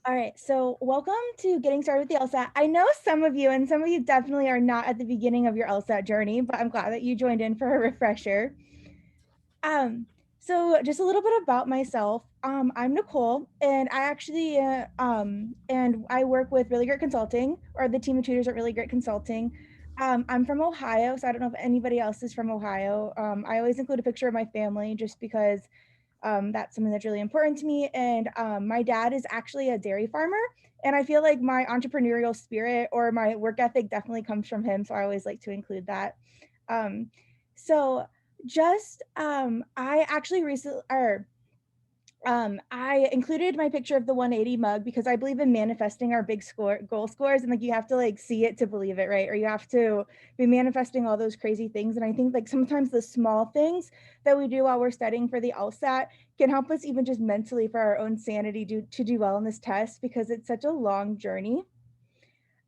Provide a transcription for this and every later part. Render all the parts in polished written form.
All right, so welcome to Getting Started with the Lsat. I know some of you, and some of you definitely are not at the beginning of your Lsat journey, but I'm glad that you joined in for a refresher. So just a little bit about myself. I'm Nicole, and I actually and I work with Really Great Consulting, or the team of tutors at Really Great Consulting. I'm from Ohio, so I don't know if anybody else is from Ohio. I always include a picture of my family just because that's something that's really important to me. And my dad is actually a dairy farmer. And I feel like my entrepreneurial spirit or my work ethic definitely comes from him. So I always like to include that. Um, so just I actually recently, or I included my picture of the 180 mug because I believe in manifesting our big goal scores, and like you have to like see it to believe it, right? Or you have to be manifesting all those crazy things. And I think like sometimes the small things that we do while we're studying for the LSAT can help us even just mentally for our own sanity to do well in this test because it's such a long journey.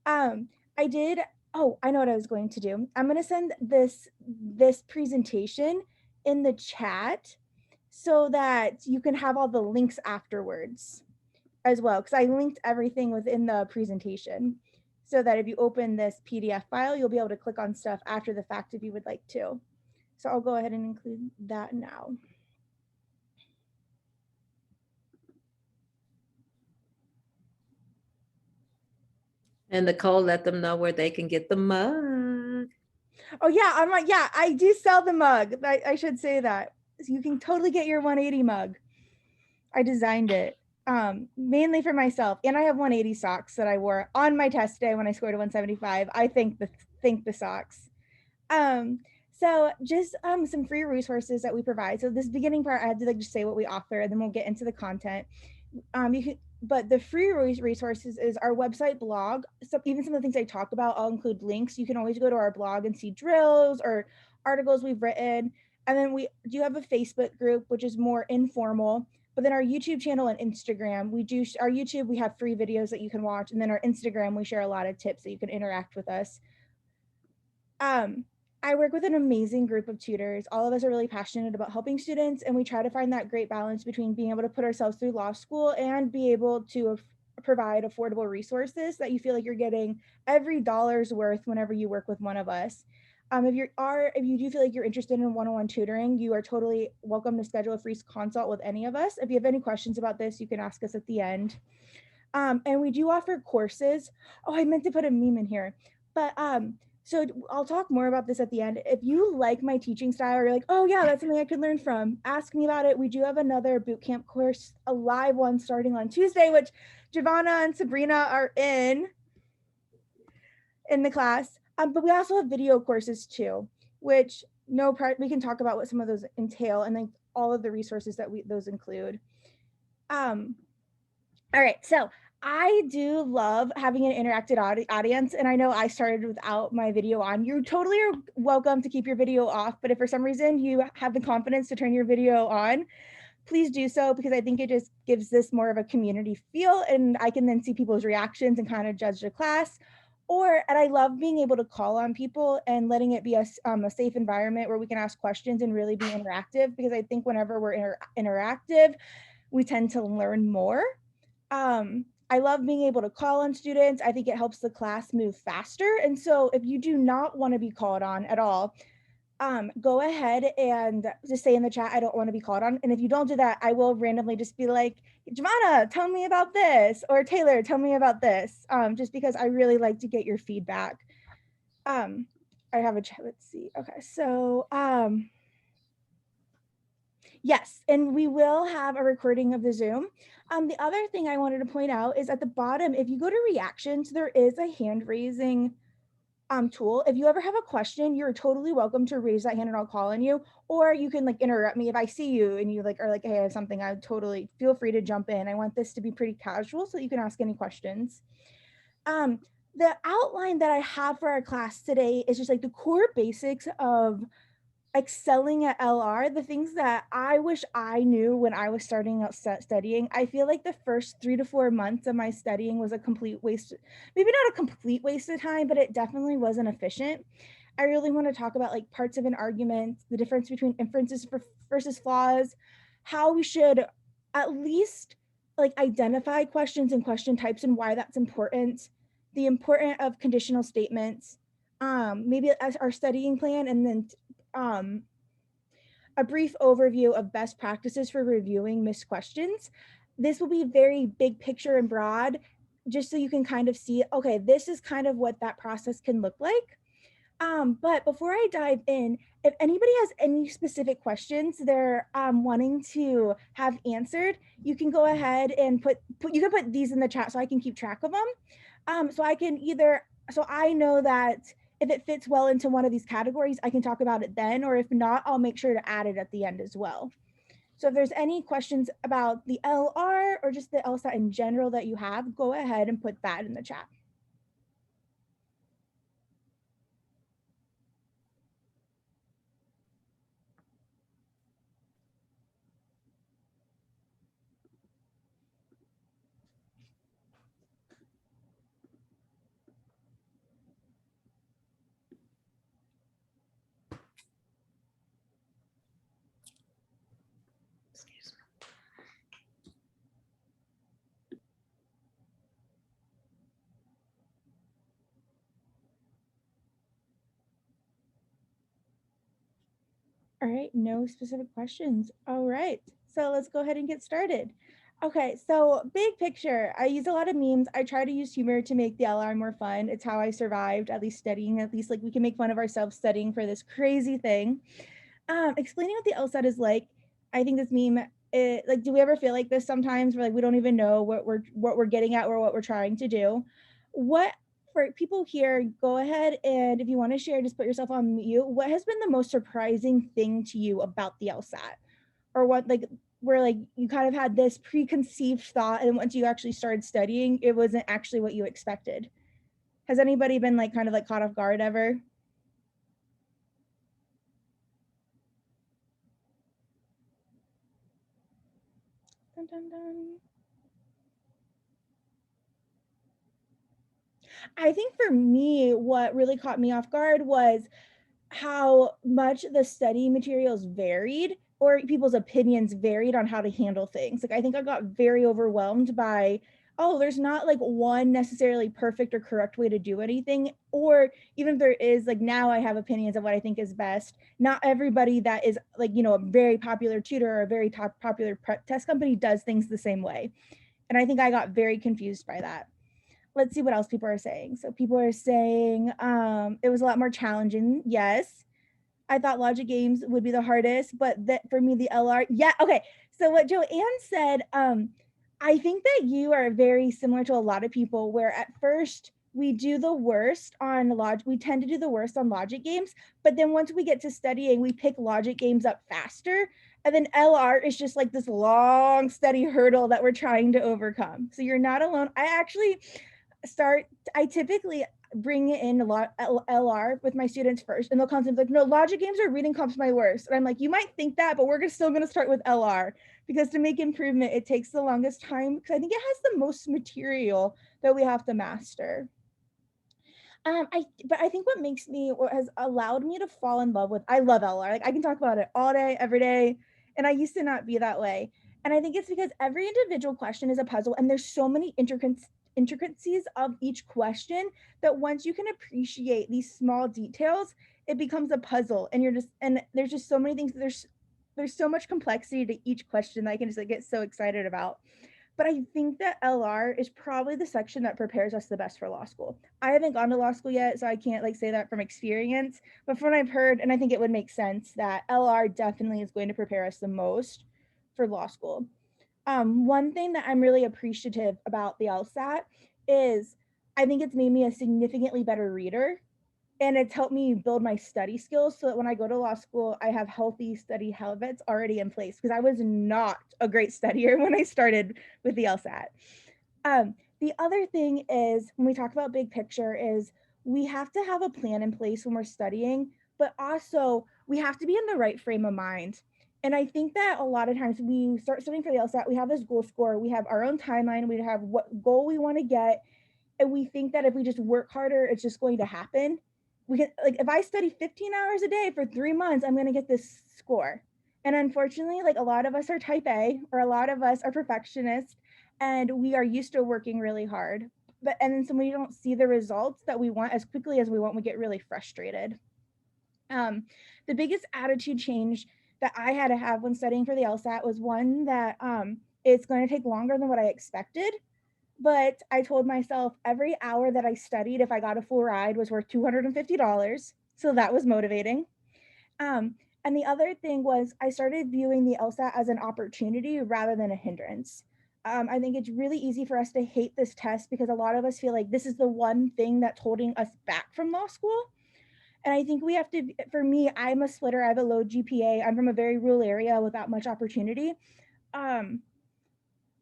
I did. Oh, I know what I was going to do. I'm going to send this presentation in the chat so that you can have all the links afterwards as well, because I linked everything within the presentation so that if you open this PDF file, you'll be able to click on stuff after the fact if you would like to. So I'll go ahead and include that now. And Nicole, let them know where they can get the mug. Oh yeah, I'm like, yeah, I do sell the mug. I should say that. So you can totally get your 180 mug. I designed it mainly for myself, and I have 180 socks that I wore on my test day when I scored a 175. I think the socks. So just some free resources that we provide. So this beginning part, I had to like just say what we offer, and then we'll get into the content. You can, but the free resources is our website blog. So even some of the things I talk about, I'll include links. You can always go to our blog and see drills or articles we've written. And then we do have a Facebook group, which is more informal. But then our YouTube channel and Instagram, our YouTube, we have free videos that you can watch. And then our Instagram, we share a lot of tips that you can interact with us. I work with an amazing group of tutors. All of us are really passionate about helping students, and we try to find that great balance between being able to put ourselves through law school and be able to provide affordable resources that you feel like you're getting every dollar's worth whenever you work with one of us. If you do feel like you're interested in one-on-one tutoring, you are totally welcome to schedule a free consult with any of us. If you have any questions about this, you can ask us at the end. And we do offer courses. Oh, I meant to put a meme in here, but so I'll talk more about this at the end. If you like my teaching style, or you're like, oh yeah, that's something I could learn from, ask me about it. We do have another bootcamp course, a live one starting on Tuesday, which Giovanna and Sabrina are in the class. But we also have video courses too, which we can talk about what some of those entail and then all of the resources that those include. All right, so I do love having an interactive audience, and I know I started without my video on. You totally are welcome to keep your video off, but if for some reason you have the confidence to turn your video on, please do so, because I think it just gives this more of a community feel, and I can then see people's reactions and kind of judge the class. And I love being able to call on people and letting it be a safe environment where we can ask questions and really be interactive, because I think whenever we're interactive, we tend to learn more. I love being able to call on students. I think it helps the class move faster. And so if you do not want to be called on at all, go ahead and just say in the chat, I don't want to be called on. And if you don't do that, I will randomly just be like, Giovanna, tell me about this, or Taylor, tell me about this, just because I really like to get your feedback. I have a chat, let's see. Okay, so yes, and we will have a recording of the Zoom. The other thing I wanted to point out is at the bottom, if you go to reactions, there is a hand raising tool. If you ever have a question, you're totally welcome to raise that hand and I'll call on you. Or you can like interrupt me if I see you and you like are like, hey, I have something. I would totally feel free to jump in. I want this to be pretty casual so you can ask any questions. The outline that I have for our class today is just like the core basics of excelling at LR, the things that I wish I knew when I was starting out studying. I feel like the first 3 to 4 months of my studying was a complete waste, maybe not a complete waste of time, but it definitely wasn't efficient. I really want to talk about like parts of an argument, the difference between inferences versus flaws, how we should at least like identify questions and question types and why that's important, the importance of conditional statements, maybe as our studying plan, and then a brief overview of best practices for reviewing missed questions. This will be very big picture and broad, just so you can kind of see, okay, this is kind of what that process can look like. But before I dive in, if anybody has any specific questions they're wanting to have answered, you can go ahead and you can put these in the chat so I can keep track of them. So I can either, so I know that if it fits well into one of these categories, I can talk about it then, or if not, I'll make sure to add it at the end as well. So if there's any questions about the LR or just the LSAT in general that you have, go ahead and put that in the chat. Excuse me. All right, no specific questions. All right, so let's go ahead and get started. Okay, so big picture, I use a lot of memes. I try to use humor to make the LR more fun. It's how I survived, at least studying, at least like we can make fun of ourselves studying for this crazy thing. Explaining what the LSAT is like, I think this meme, like, do we ever feel like this sometimes where like we don't even know what we're getting at or what we're trying to do? What for people here, go ahead and if you want to share, just put yourself on mute. What has been the most surprising thing to you about the LSAT? Or what like where like you kind of had this preconceived thought and once you actually started studying, it wasn't actually what you expected. Has anybody been like kind of like caught off guard ever? Dun, dun, dun. I think for me, what really caught me off guard was how much the study materials varied or people's opinions varied on how to handle things. Like I think I got very overwhelmed by, oh, there's not like one necessarily perfect or correct way to do anything. Or even if there is, like now I have opinions of what I think is best. Not everybody that is like, you know, a very popular tutor or a very top popular prep test company does things the same way. And I think I got very confused by that. Let's see what else people are saying. So people are saying it was a lot more challenging. Yes. I thought logic games would be the hardest, but that for me, the LR, yeah, okay. So what Joanne said, I think that you are very similar to a lot of people where at first we do the worst on logic, we tend to do the worst on logic games, but then once we get to studying, we pick logic games up faster. And then LR is just like this long, steady hurdle that we're trying to overcome. So you're not alone. I typically bring in a lot LR with my students first, and they'll come to me like, no, logic games or reading comps my worst. And I'm like, you might think that, but we're still going to start with LR because to make improvement, it takes the longest time because I think it has the most material that we have to master. But I think what has allowed me to fall in love with, I love LR. Like I can talk about it all day, every day, and I used to not be that way. And I think it's because every individual question is a puzzle, and there's so many intricacies of each question that once you can appreciate these small details, it becomes a puzzle, and there's just so many things. There's so much complexity to each question that I can just like get so excited about. But I think that LR is probably the section that prepares us the best for law school. I haven't gone to law school yet, so I can't like say that from experience. But from what I've heard, and I think it would make sense that LR definitely is going to prepare us the most for law school. One thing that I'm really appreciative about the LSAT is I think it's made me a significantly better reader and it's helped me build my study skills so that when I go to law school, I have healthy study habits already in place because I was not a great studier when I started with the LSAT. The other thing is when we talk about big picture is we have to have a plan in place when we're studying, but also we have to be in the right frame of mind. And I think that a lot of times we start studying for the LSAT, we have this goal score, we have our own timeline, we have what goal we want to get, and we think that if we just work harder, it's just going to happen. We can like if I study 15 hours a day for 3 months, I'm going to get this score. And unfortunately, like a lot of us are type A or a lot of us are perfectionists and we are used to working really hard. And then when we don't see the results that we want as quickly as we want, we get really frustrated. The biggest attitude change that I had to have when studying for the LSAT was one that it's going to take longer than what I expected. But I told myself every hour that I studied, if I got a full ride, was worth $250. So that was motivating. And the other thing was I started viewing the LSAT as an opportunity rather than a hindrance. I think it's really easy for us to hate this test because a lot of us feel like this is the one thing that's holding us back from law school. And I think we have to, for me, I'm a splitter. I have a low GPA. I'm from a very rural area without much opportunity. Um,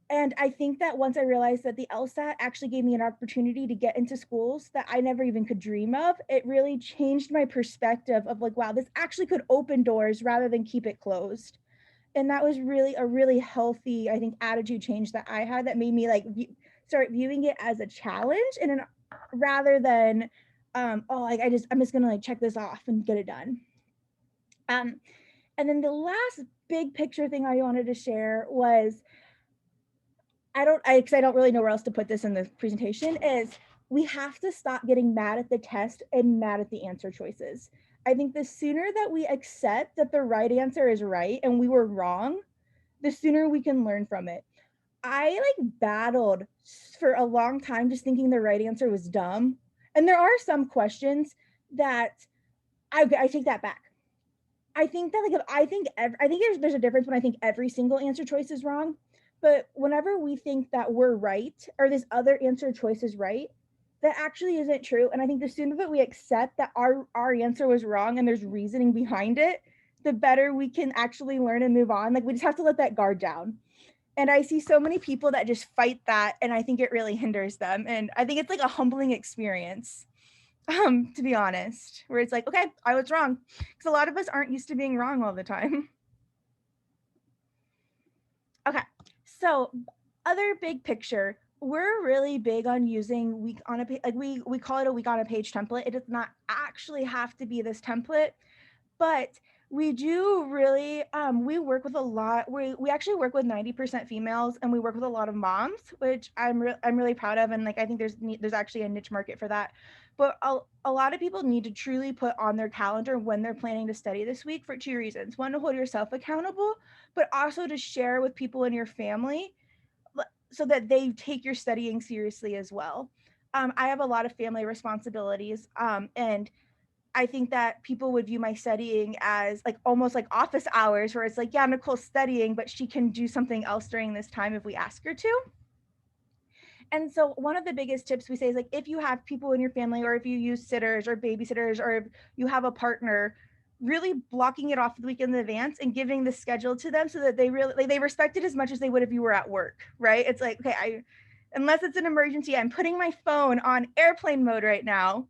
and I think that once I realized that the LSAT actually gave me an opportunity to get into schools that I never even could dream of, it really changed my perspective of like, wow, this actually could open doors rather than keep it closed. And that was really a really healthy, I think, attitude change that I had that made me like start viewing it as a challenge and rather than, oh, like I'm just gonna like check this off and get it done. And then the last big picture thing I wanted to share was because I don't really know where else to put this in the presentation, is we have to stop getting mad at the test and mad at the answer choices. I think the sooner that we accept that the right answer is right and we were wrong, the sooner we can learn from it. I like battled for a long time just thinking the right answer was dumb. And there are some questions that I take that back. I think that like if I think there's a difference when I think every single answer choice is wrong, but whenever we think that we're right or this other answer choice is right, that actually isn't true. And I think the sooner that we accept that our answer was wrong and there's reasoning behind it, the better we can actually learn and move on. Like we just have to let that guard down. And I see so many people that just fight that, and I think it really hinders them. And I think it's like a humbling experience, to be honest, where it's like, okay, I was wrong, because a lot of us aren't used to being wrong all the time. Okay, so other big picture, we're really big on using week on a page, like we call it a week on a page template. It does not actually have to be this template, but we do really we work with a lot, we actually work with 90% females, and we work with a lot of moms, which I'm really proud of, and like I think there's actually a niche market for that. But a lot of people need to truly put on their calendar when they're planning to study this week for two reasons. One, to hold yourself accountable, but also to share with people in your family so that they take your studying seriously as well. I have a lot of family responsibilities, and I think that people would view my studying as like almost like office hours, where it's like, yeah, Nicole's studying, but she can do something else during this time if we ask her to. And so one of the biggest tips we say is like, if you have people in your family, or if you use sitters or babysitters, or if you have a partner, really blocking it off the week in advance and giving the schedule to them so that they really like, they respect it as much as they would if you were at work, right? It's like, okay, unless it's an emergency, I'm putting my phone on airplane mode right now,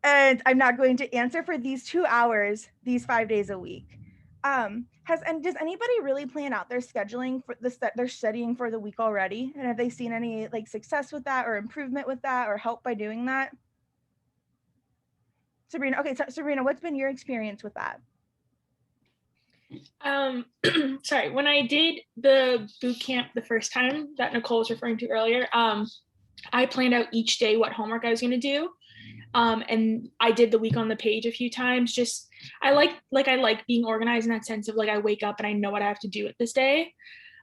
and I'm not going to answer for these 2 hours, these 5 days a week. Does anybody really plan out their scheduling for they're studying for the week already? And have they seen any like success with that, or improvement with that, or help by doing that? Sabrina, okay, so Sabrina, what's been your experience with that? Sorry, when I did the boot camp the first time that Nicole was referring to earlier, I planned out each day what homework I was going to do. And I did the week on the page a few times. Just I like being organized in that sense of like I wake up and I know what I have to do with this day.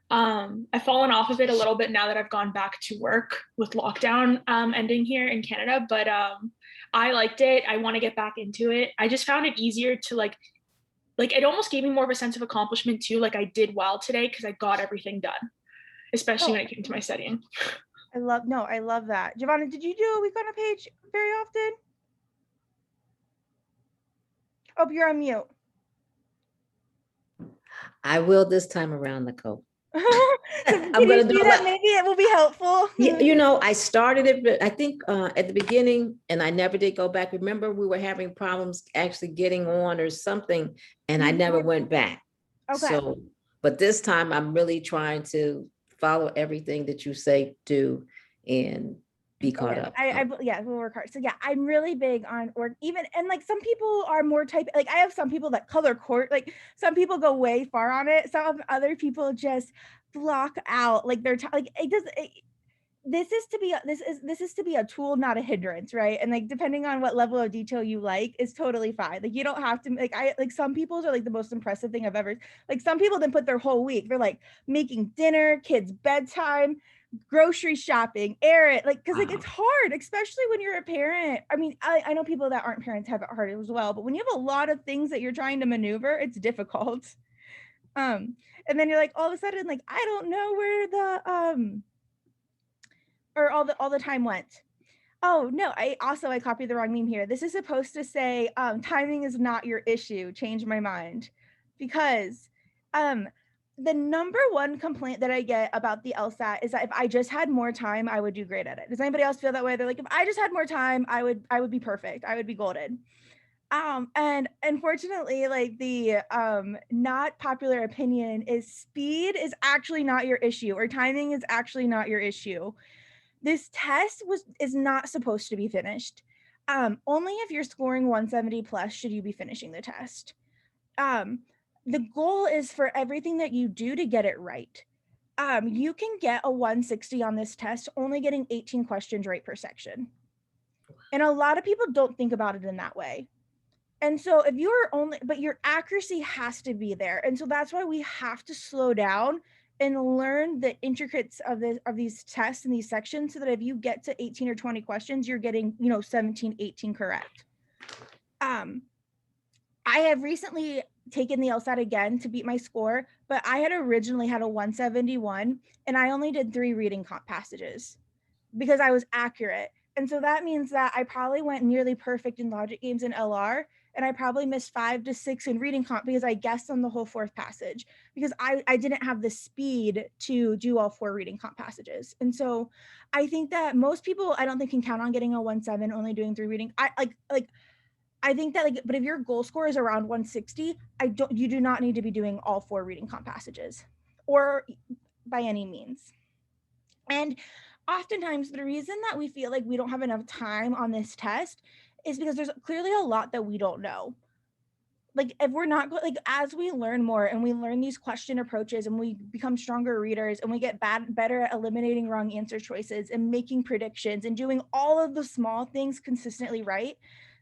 I've fallen off of it a little bit now that I've gone back to work with lockdown ending here in Canada, but I liked it. I want to get back into it. I just found it easier to like it almost gave me more of a sense of accomplishment too. Like I did well today because I got everything done, especially when it came to my studying. I love that. Giovanna, did you do a week on a page very often? Oh, you're on mute. I will this time around, Nicole. I'm gonna do that. Maybe it will be helpful. Yeah, I started it, but I think at the beginning, and I never did go back. Remember, we were having problems actually getting on or something, and I never went back. Okay. So, but this time I'm really trying to follow everything that you say do and be caught up. Yeah, we'll work hard. So yeah, I'm really big on and like some people are more like I have some people that color court, like some people go way far on it. Some other people just block out like their time. Like it does. This is to be a tool, not a hindrance, right? And like depending on what level of detail you like is totally fine. Like you don't have to like some people's are like the most impressive thing I've ever, like some people then put their whole week, they're like making dinner, kids bedtime, grocery shopping, errand, like because like it's hard, especially when you're a parent. I mean, I know people that aren't parents have it hard as well, but when you have a lot of things that you're trying to maneuver, it's difficult. And then you're like all of a sudden like I don't know where the or all the time went. Oh no, I copied the wrong meme here. This is supposed to say timing is not your issue. Change my mind. Because the number one complaint that I get about the LSAT is that if I just had more time, I would do great at it. Does anybody else feel that way? They're like, if I just had more time, I would be perfect. I would be golden. And unfortunately, like the not popular opinion is speed is actually not your issue, or timing is actually not your issue. This test is not supposed to be finished. Only if you're scoring 170 plus should you be finishing the test. The goal is for everything that you do to get it right. You can get a 160 on this test, only getting 18 questions right per section. And a lot of people don't think about it in that way. And so if you're but your accuracy has to be there. And so that's why we have to slow down and learn the intricacies of these tests and these sections, so that if you get to 18 or 20 questions, you're getting, 17, 18 correct. I have recently taken the LSAT again to beat my score, but I had originally had a 171 and I only did 3 reading passages because I was accurate. And so that means that I probably went nearly perfect in logic games and LR, and I probably missed 5 to 6 in reading comp because I guessed on the whole 4th passage because I didn't have the speed to do all 4 reading comp passages. And so I think that most people, I don't think, can count on getting a 1.7 only doing 3 reading. I think that but if your goal score is around 160, you do not need to be doing all 4 reading comp passages or by any means. And oftentimes the reason that we feel like we don't have enough time on this test is because there's clearly a lot that we don't know. Like if we're not as we learn more and we learn these question approaches and we become stronger readers and we get better at eliminating wrong answer choices and making predictions and doing all of the small things consistently right,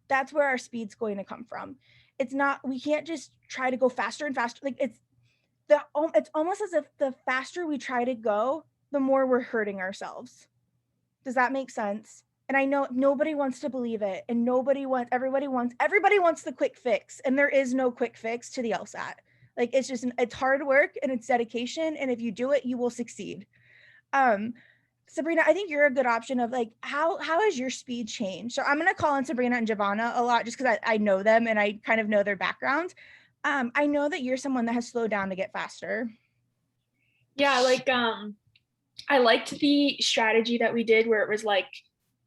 that's where our speed's going to come from. It's not, we can't just try to go faster and faster. Like it's almost as if the faster we try to go, the more we're hurting ourselves. Does that make sense? And I know nobody wants to believe it, and everybody wants the quick fix, and there is no quick fix to the LSAT. Like it's hard work and it's dedication, and if you do it, you will succeed. Sabrina, I think you're a good option of like, how has your speed changed? So I'm going to call on Sabrina and Giovanna a lot just because I know them and I kind of know their backgrounds. I know that you're someone that has slowed down to get faster. Yeah, I liked the strategy that we did where it was like,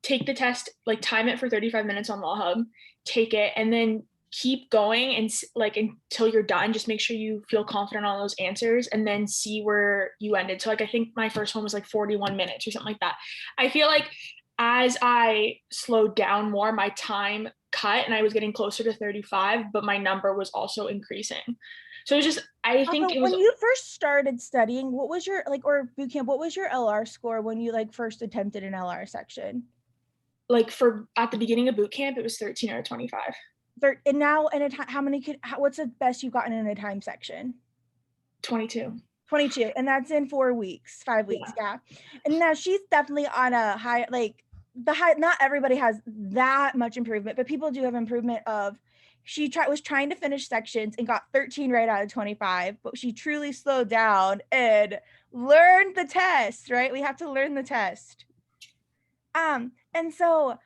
take the test, like time it for 35 minutes on Law Hub, take it, and then keep going and like until you're done. Just make sure you feel confident on those answers and then see where you ended. So like I think my first one was like 41 minutes or something like that. I feel like as I slowed down more, my time cut and I was getting closer to 35, but my number was also increasing. So it was just, I think it was, when you first started studying, what was your or boot camp, what was your LR score when you first attempted an LR section? For at the beginning of boot camp, it was 13 out of 25. And now what's the best you've gotten in a time section? 22. And that's in 5 weeks. Yeah. And now she's definitely on a high, not everybody has that much improvement, but people do have improvement of, was trying to finish sections and got 13 right out of 25, but she truly slowed down and learned the test, right? We have to learn the test. And so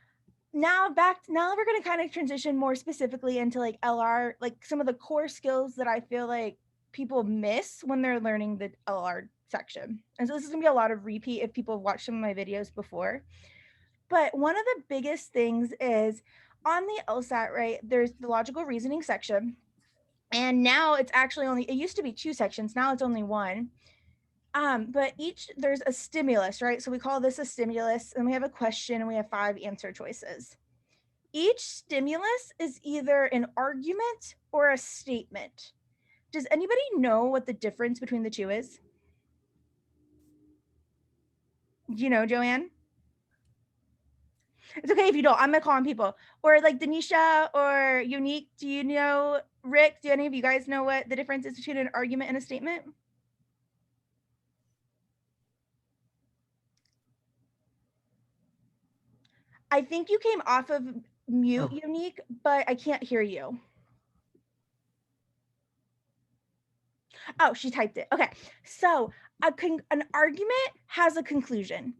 now we're going to kind of transition more specifically into LR, some of the core skills that I feel like people miss when they're learning the LR section. And so this is going to be a lot of repeat if people have watched some of my videos before. But one of the biggest things is on the LSAT, right, there's the logical reasoning section. And now it's actually it used to be 2 sections. Now it's only 1. But there's a stimulus, right? So we call this a stimulus, and we have a question, and we have 5 answer choices. Each stimulus is either an argument or a statement. Does anybody know what the difference between the 2 is? Do you know, Joanne? It's okay if you don't. I'm gonna call on people. Or like Denisha or Unique. Do you know, Rick? Do any of you guys know what the difference is between an argument and a statement? I think you came off of mute, Unique, but I can't hear you. Oh, she typed it. Okay. So an argument has a conclusion.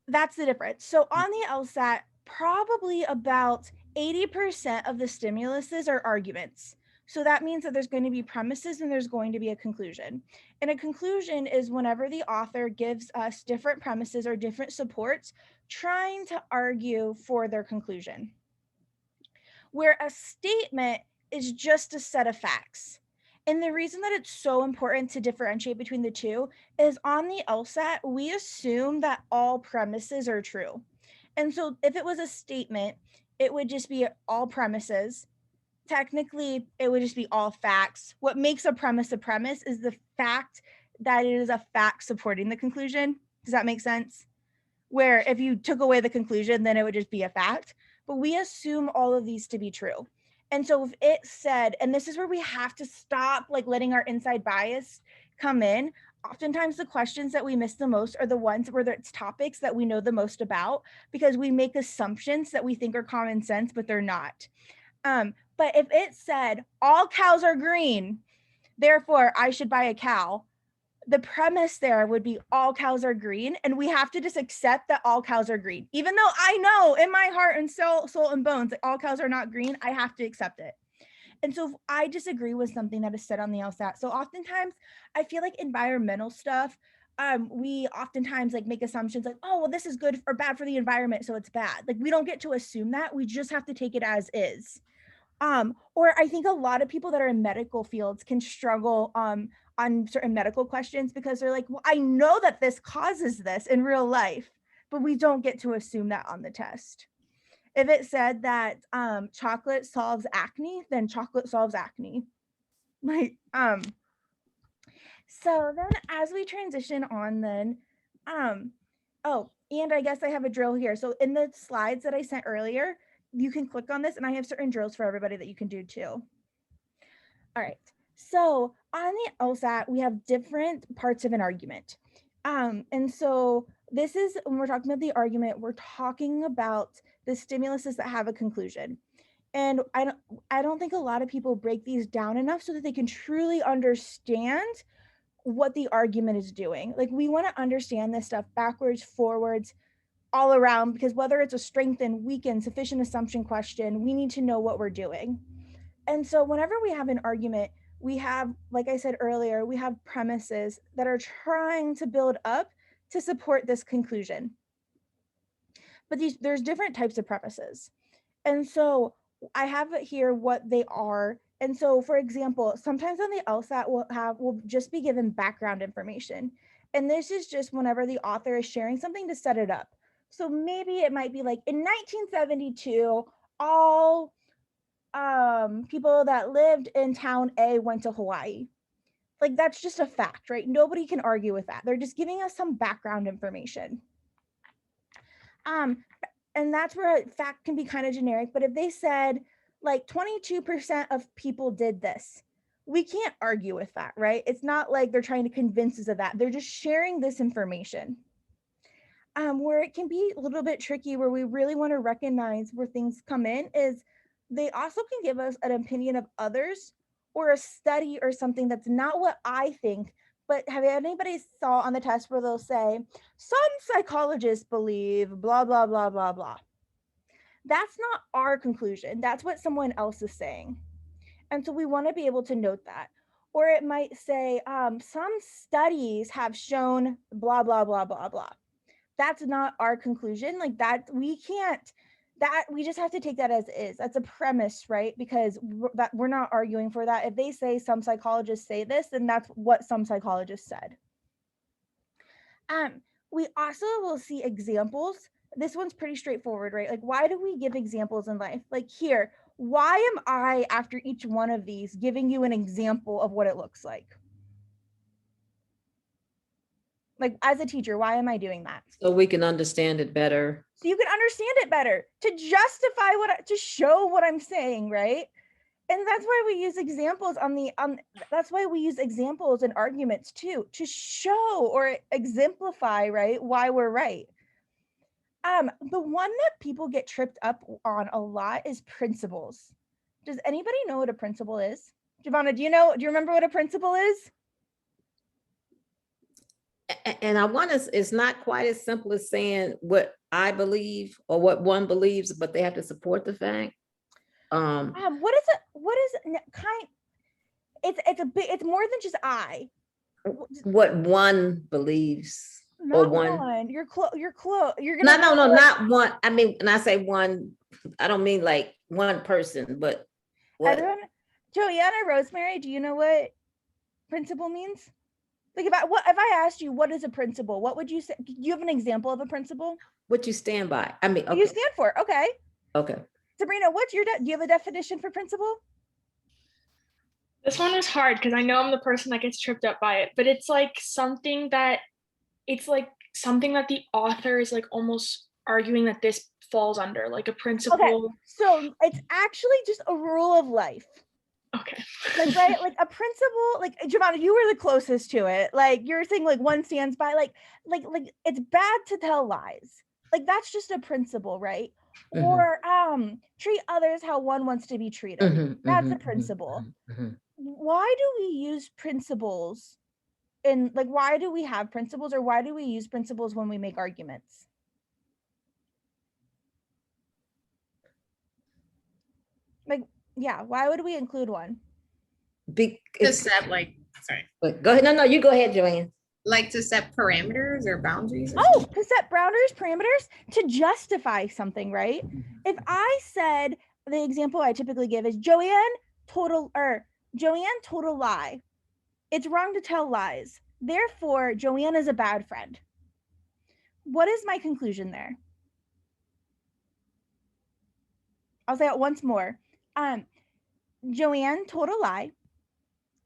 That's the difference. So on the LSAT, probably about 80% of the stimuluses are arguments. So that means that there's going to be premises and there's going to be a conclusion. And a conclusion is whenever the author gives us different premises or different supports, trying to argue for their conclusion. Where a statement is just a set of facts. And the reason that it's so important to differentiate between the two is on the LSAT, we assume that all premises are true. And so if it was a statement, it would just be all premises. Technically, it would just be all facts. What makes a premise is the fact that it is a fact supporting the conclusion. Does that make sense? Where if you took away the conclusion, then it would just be a fact. But we assume all of these to be true. And so if it said, and this is where we have to stop like letting our inside bias come in. Oftentimes the questions that we miss the most are the ones where it's topics that we know the most about because we make assumptions that we think are common sense, but they're not. But if it said all cows are green, therefore I should buy a cow, the premise there would be all cows are green, and we have to just accept that all cows are green. Even though I know in my heart and soul and bones that all cows are not green, I have to accept it. And so if I disagree with something that is said on the LSAT, so oftentimes I feel like environmental stuff, we oftentimes like make assumptions like, oh, well, this is good or bad for the environment, so it's bad. Like we don't get to assume that. We just have to take it as is. Or I think a lot of people that are in medical fields can struggle on certain medical questions because they're like, well, I know that this causes this in real life, but we don't get to assume that on the test. If it said that chocolate solves acne, then chocolate solves acne. Like, so then as we transition on then, oh, and I guess I have a drill here. So in the slides that I sent earlier, you can click on this and I have certain drills for everybody that you can do too. All right, so on the LSAT, we have different parts of an argument. And so this is, when we're talking about the argument, we're talking about the stimuluses that have a conclusion. And I don't think a lot of people break these down enough so that they can truly understand what the argument is doing. Like we want to understand this stuff backwards, forwards, all around, because whether it's a strengthen, weaken, sufficient assumption question, we need to know what we're doing. And so whenever we have an argument, we have, like I said earlier, we have premises that are trying to build up to support this conclusion. But there's different types of premises. And so I have it here what they are. And so, for example, sometimes on the LSAT we'll just be given background information. And this is just whenever the author is sharing something to set it up. So maybe it might be like in 1972, all people that lived in town A went to Hawaii. Like that's just a fact, right? Nobody can argue with that. They're just giving us some background information. And that's where a fact can be kind of generic. But if they said like 22% of people did this, we can't argue with that, right? It's not like they're trying to convince us of that. They're just sharing this information. Where it can be a little bit tricky, where we really want to recognize where things come in, is they also can give us an opinion of others or a study or something that's not what I think. But have anybody saw on the test where they'll say, some psychologists believe blah, blah, blah, blah, blah. That's not our conclusion. That's what someone else is saying. And so we want to be able to note that. Or it might say, some studies have shown blah, blah, blah, blah, blah. That's not our conclusion. Like that, we can't, that we just have to take that as is. That's a premise, right? Because we're not arguing for that. If they say some psychologists say this, then that's what some psychologists said. We also will see examples. This one's pretty straightforward, right? Like, why do we give examples in life? Like here, why am I, after each one of these, giving you an example of what it looks like? Like as a teacher, why am I doing that? So we can understand it better. So you can understand it better, to justify to show what I'm saying, right? And that's why we use examples that's why we use examples and arguments too, to show or exemplify, right, why we're right. The one that people get tripped up on a lot is principles. Does anybody know what a principle is? Giovanna, do you remember what a principle is? And I want to, it's not quite as simple as saying what I believe or what one believes, but they have to support the fact. What is kind? It's more than just I. What one believes. Not one. You're close. You're gonna. No, not one. I mean, when I say one, I don't mean like one person, but what? Joanna, Rosemary, do you know what principle means? Like if I asked you what is a principle, what would you say? Do you have an example of a principle? What you stand by? I mean, okay. You stand for. Okay. Okay. Sabrina, do you have a definition for principle? This one was hard because I know I'm the person that gets tripped up by it, but it's like something that the author is like almost arguing that this falls under, like a principle. Okay, so it's actually just a rule of life. Okay. Like, right, like a principle, like Giovanna, you were the closest to it. Like you're saying like one stands by, like it's bad to tell lies. Like that's just a principle, right? Mm-hmm. Or treat others how one wants to be treated. Mm-hmm, that's a principle. Mm-hmm. Why do we use principles? And like, why do we have principles, or why do we use principles when we make arguments? Like, yeah, why would we include one? To set sorry. Go ahead. No, you go ahead, Joanne. Like to set parameters or boundaries? Or to set parameters to justify something, right? If I said, the example I typically give is Joanne told a lie. It's wrong to tell lies. Therefore, Joanne is a bad friend. What is my conclusion there? I'll say it once more. Joanne told a lie.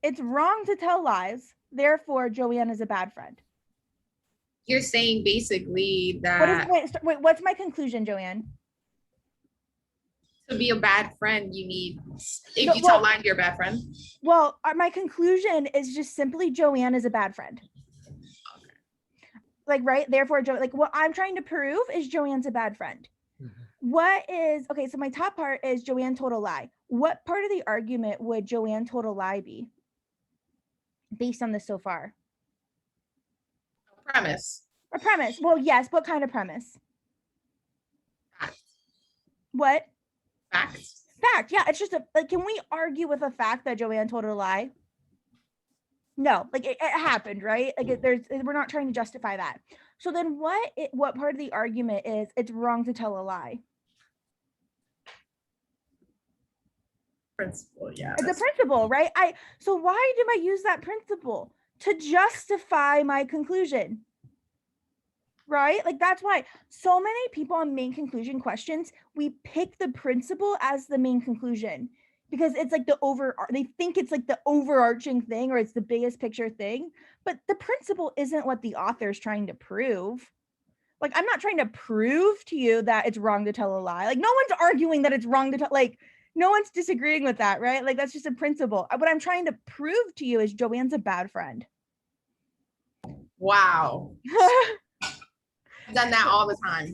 It's wrong to tell lies. Therefore, Joanne is a bad friend. You're saying basically that. Wait, what's my conclusion, Joanne? To be a bad friend, you need, if you tell lies, you're a bad friend. Well, my conclusion is just simply Joanne is a bad friend. Okay. Like, right? Therefore, what I'm trying to prove is Joanne's a bad friend. Mm-hmm. So my top part is Joanne told a lie. What part of the argument would Joanne told a lie be? Based on this so far? A premise. A premise. Well, yes. What kind of premise? Fact. What? Fact. Fact. Yeah. It's just can we argue with a fact that Joanne told a lie? No, like it happened, right? Like we're not trying to justify that. So then what part of the argument is it's wrong to tell a lie? Principle, yeah. It's a principle, right? So why do I use that principle? To justify my conclusion, right? Like that's why so many people on main conclusion questions, we pick the principle as the main conclusion because it's like they think it's like the overarching thing or it's the biggest picture thing, but the principle isn't what the author is trying to prove. Like I'm not trying to prove to you that it's wrong to tell a lie. Like no one's arguing that it's wrong to tell, like no one's disagreeing with that, right? Like that's just a principle. What I'm trying to prove to you is Joanne's a bad friend. Wow. I've done that all the time.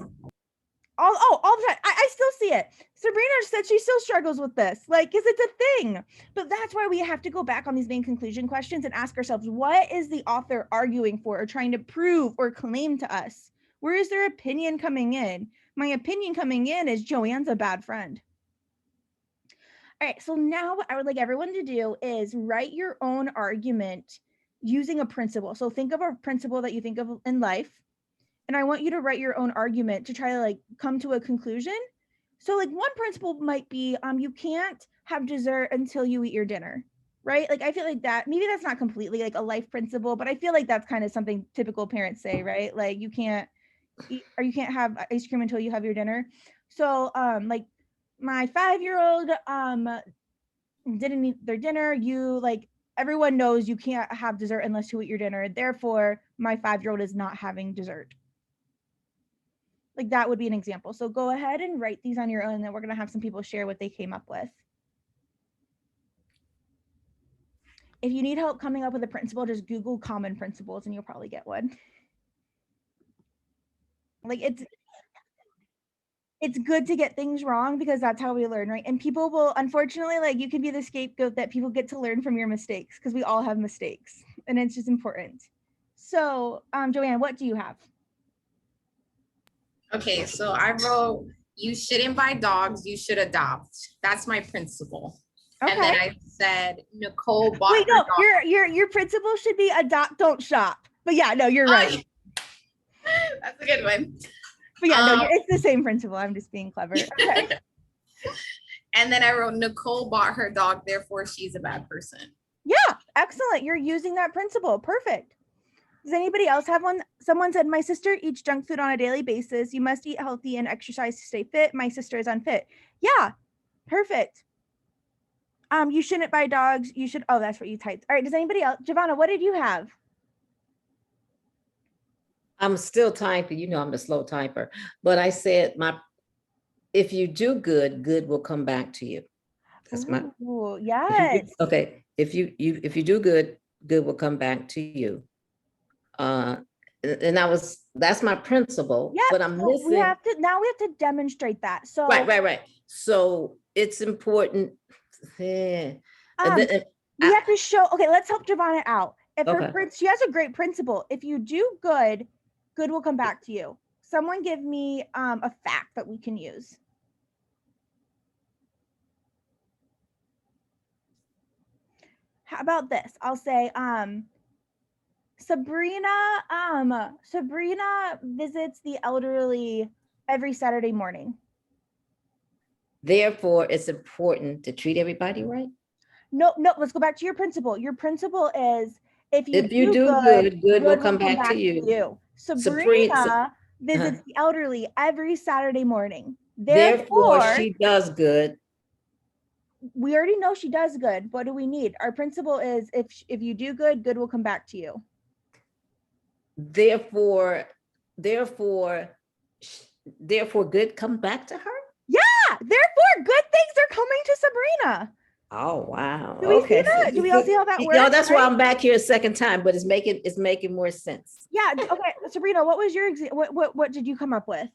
All the time. I still see it. Sabrina said she still struggles with this, like, because it's a thing. But that's why we have to go back on these main conclusion questions and ask ourselves, what is the author arguing for or trying to prove or claim to us? Where is their opinion coming in? My opinion coming in is Joanne's a bad friend. All right, so now what I would like everyone to do is write your own argument using a principle. So think of a principle that you think of in life, and I want you to write your own argument to try to like come to a conclusion. So like one principle might be, you can't have dessert until you eat your dinner, right? Like I feel like that, maybe that's not completely like a life principle, but I feel like that's kind of something typical parents say, right? Like you can't eat, or you can't have ice cream until you have your dinner. So like my 5-year-old didn't eat their dinner. You like everyone knows you can't have dessert unless you eat your dinner. Therefore, my 5-year-old is not having dessert. Like that would be an example. So go ahead and write these on your own, and then we're going to have some people share what they came up with. If you need help coming up with a principle, just Google common principles and you'll probably get one. Like it's good to get things wrong because that's how we learn, right? And people will, unfortunately, like you can be the scapegoat that people get to learn from your mistakes because we all have mistakes and it's just important. So, Joanne, what do you have? Okay, so I wrote, you shouldn't buy dogs, you should adopt. That's my principle. Okay. And then I said, Nicole bought Wait, no, your principle should be adopt, don't shop. But yeah, no, you're right. That's a good one. But yeah, no, it's the same principle. I'm just being clever. Okay. And then I wrote, Nicole bought her dog, therefore she's a bad person. Yeah, excellent. You're using that principle. Perfect. Does anybody else have one? Someone said, my sister eats junk food on a daily basis. You must eat healthy and exercise to stay fit. My sister is unfit. Yeah, perfect. You shouldn't buy dogs. You should, oh, that's what you typed. All right, does anybody else? Giovanna, what did you have? I'm still typing, you know, I'm a slow typer, but I said if you do good, good will come back to you. That's my, yes. If you do good, good will come back to you. And that's my principle, yeah, but I'm missing. We have to demonstrate that. So right. So it's important. We have to show, okay, let's help Giovanna out. If she has a great principle. If you do good, good will come back to you. Someone give me a fact that we can use. How about this? I'll say, Sabrina visits the elderly every Saturday morning. Therefore, it's important to treat everybody right. No, let's go back to your principle. Your principle is if you do good, good will come back to you. Sabrina visits the elderly every Saturday morning. Therefore, she does good. We already know she does good. What do we need? Our principle is if you do good, good will come back to you. Therefore, good come back to her? Yeah, therefore good things are coming to Sabrina. Oh, wow. Do we see that? Do we all see how that works? No, that's why I'm back here a second time, but it's making more sense. Yeah. Okay, Sabrina, what was your what did you come up with?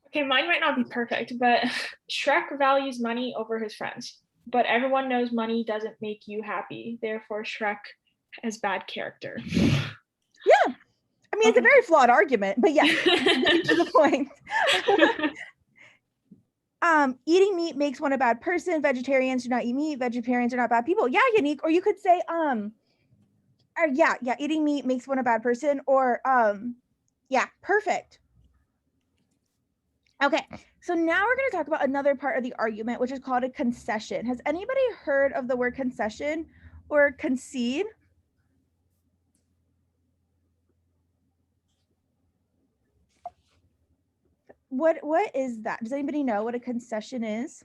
Okay, mine might not be perfect, but Shrek values money over his friends. But everyone knows money doesn't make you happy. Therefore, Shrek has bad character. Yeah. I mean, it's a very flawed argument, but yeah, to the point. Eating meat makes one a bad person. Vegetarians do not eat meat. Vegetarians are not bad people. Yeah, Unique. Or you could say, eating meat makes one a bad person. Or, yeah, perfect. Okay, so now we're going to talk about another part of the argument, which is called a concession. Has anybody heard of the word concession or concede? What is that? Does anybody know what a concession is?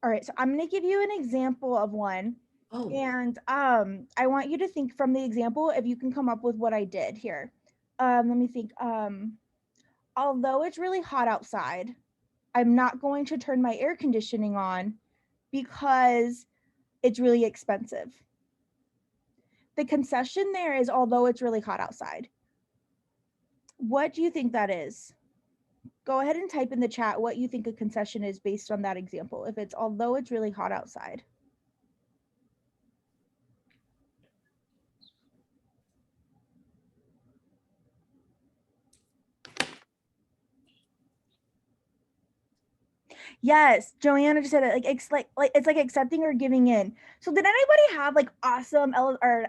All right, so I'm going to give you an example of one. Oh. And I want you to think from the example if you can come up with what I did here. Let me think. Although it's really hot outside, I'm not going to turn my air conditioning on because it's really expensive. The concession there is although it's really hot outside. What do you think that is? Go ahead and type in the chat what you think a concession is based on that example. If it's although it's really hot outside. Yes, Joanna just said it. It's like accepting or giving in. So did anybody have like awesome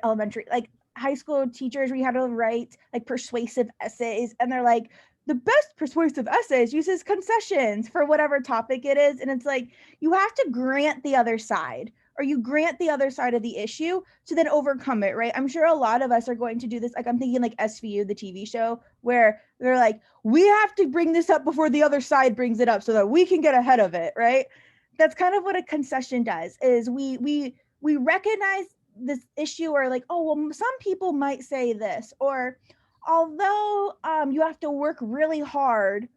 elementary, like high school teachers where you had to write like persuasive essays, and they're like, the best persuasive essays uses concessions for whatever topic it is, and it's like you have to grant the other side, or you grant the other side of the issue to then overcome it, right? I'm sure a lot of us are going to do this. Like I'm thinking like SVU, the TV show, where they're like, we have to bring this up before the other side brings it up so that we can get ahead of it, right? That's kind of what a concession does, is we recognize this issue, or like, oh, well, some people might say this, or although you have to work really hard,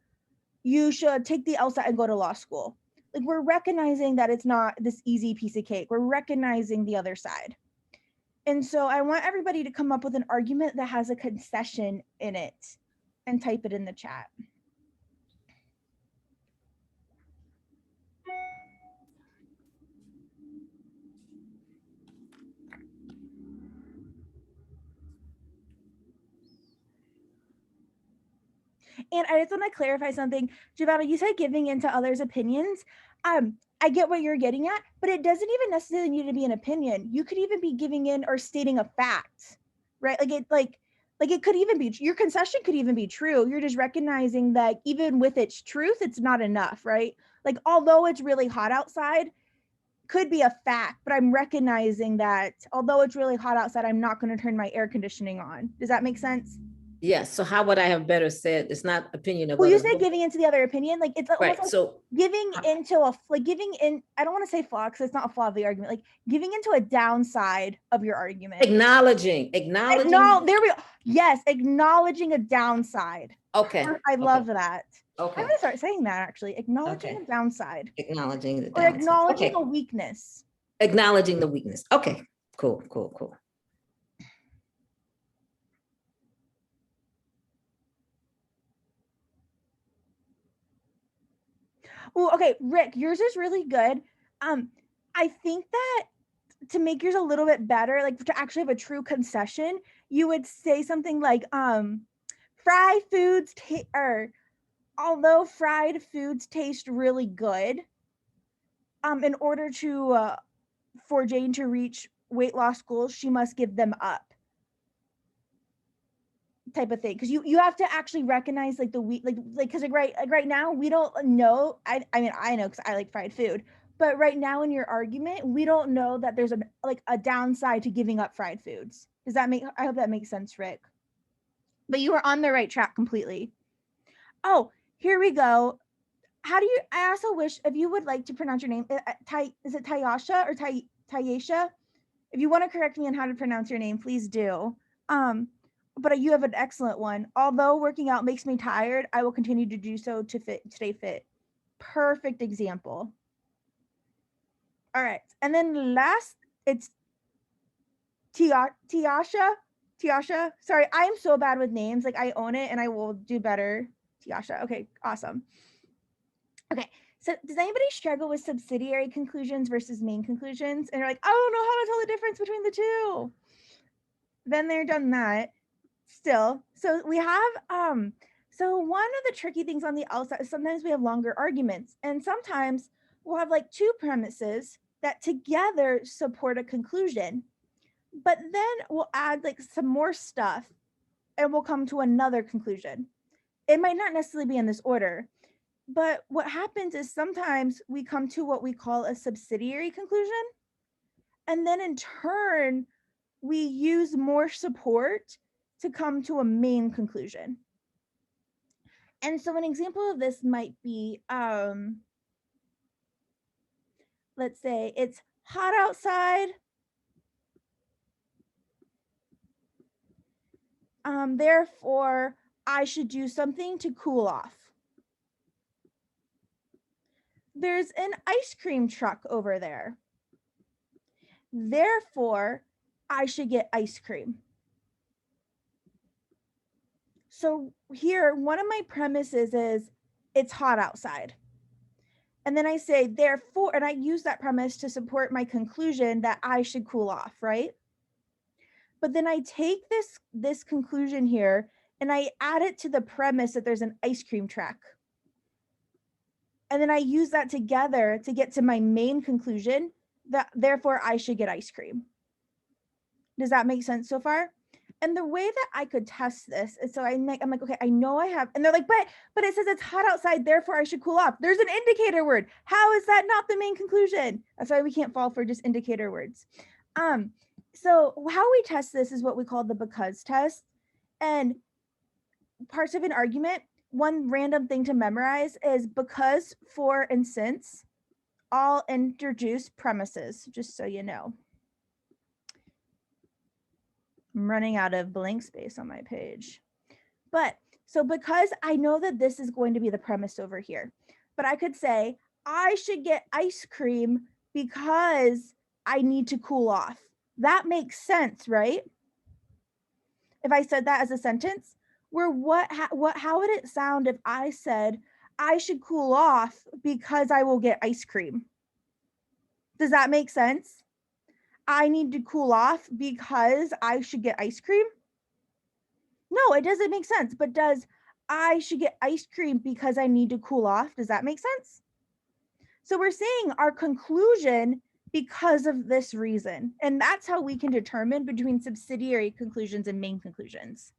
you should take the LSAT and go to law school. Like we're recognizing that it's not this easy piece of cake. We're recognizing the other side. And so I want everybody to come up with an argument that has a concession in it and type it in the chat. And I just want to clarify something. Giovanna, you said giving into others' opinions. I get what you're getting at, but it doesn't even necessarily need to be an opinion. You could even be giving in or stating a fact, right? Like it could even be, your concession could even be true. You're just recognizing that even with its truth, it's not enough, right? Like, although it's really hot outside, could be a fact, but I'm recognizing that although it's really hot outside, I'm not going to turn my air conditioning on. Does that make sense? Yes. So how would I have better said? It's not opinion of well, you others. said giving into the other opinion, like it's Right. like So giving into a, like giving in, I don't want to say flaw because it's not a flaw of the argument, like giving into a downside of your argument. acknowledging. No, there we go. Yes, acknowledging a downside. Okay. I love that. Okay. I'm gonna start saying that actually. Acknowledging a downside. Acknowledging the or downside. acknowledging a weakness. Acknowledging the weakness. Okay. Cool. Oh, okay, Rick, yours is really good. I think that to make yours a little bit better, like to actually have a true concession, you would say something like, fried foods, or although fried foods taste really good, in order to, for Jane to reach weight loss goals, she must give them up. Type of thing, because you have to actually recognize like the weak, like because like right now we don't know. I mean I know because I like fried food, but right now in your argument we don't know that there's a downside to giving up fried foods. Does that make, I hope that makes sense, Rick? But you were on the right track completely. Oh, here we go. How do you, I also wish if you would like to pronounce your name, is it Tayasha or Tayesha? If you want to correct me on how to pronounce your name, please do. But you have an excellent one. Although working out makes me tired, I will continue to do so to stay fit. Perfect example. All right. And then last, it's Tiasha. Sorry, I'm so bad with names. Like I own it and I will do better. Tiasha. Okay, awesome. Okay. So does anybody struggle with subsidiary conclusions versus main conclusions? And you're like, I don't know how to tell the difference between the two. Then they're done that. Still, so we have so one of the tricky things on the LSAT is sometimes we have longer arguments, and sometimes we'll have like two premises that together support a conclusion, but then we'll add like some more stuff and we'll come to another conclusion. It might not necessarily be in this order, but what happens is sometimes we come to what we call a subsidiary conclusion, and then in turn we use more support to come to a main conclusion. And so an example of this might be, let's say it's hot outside. Therefore, I should do something to cool off. There's an ice cream truck over there. Therefore, I should get ice cream. So here, one of my premises is it's hot outside. And then I say, therefore, and I use that premise to support my conclusion that I should cool off, right? But then I take this conclusion here and I add it to the premise that there's an ice cream truck. And then I use that together to get to my main conclusion that therefore I should get ice cream. Does that make sense so far? And the way that I could test this is so I'm like, okay, I know I have, and they're like, but it says it's hot outside, therefore I should cool off. There's an indicator word. How is that not the main conclusion? That's why we can't fall for just indicator words. So how we test this is what we call the because test. And parts of an argument, one random thing to memorize is because, for, and since all introduce premises, just so you know. I'm running out of blank space on my page. But so because I know that this is going to be the premise over here, but I could say I should get ice cream because I need to cool off. That makes sense, right? If I said that as a sentence, where how would it sound if I said I should cool off because I will get ice cream? Does that make sense? I need to cool off because I should get ice cream? No, it doesn't make sense. But does I should get ice cream because I need to cool off? Does that make sense? So we're saying our conclusion because of this reason. And that's how we can determine between subsidiary conclusions and main conclusions.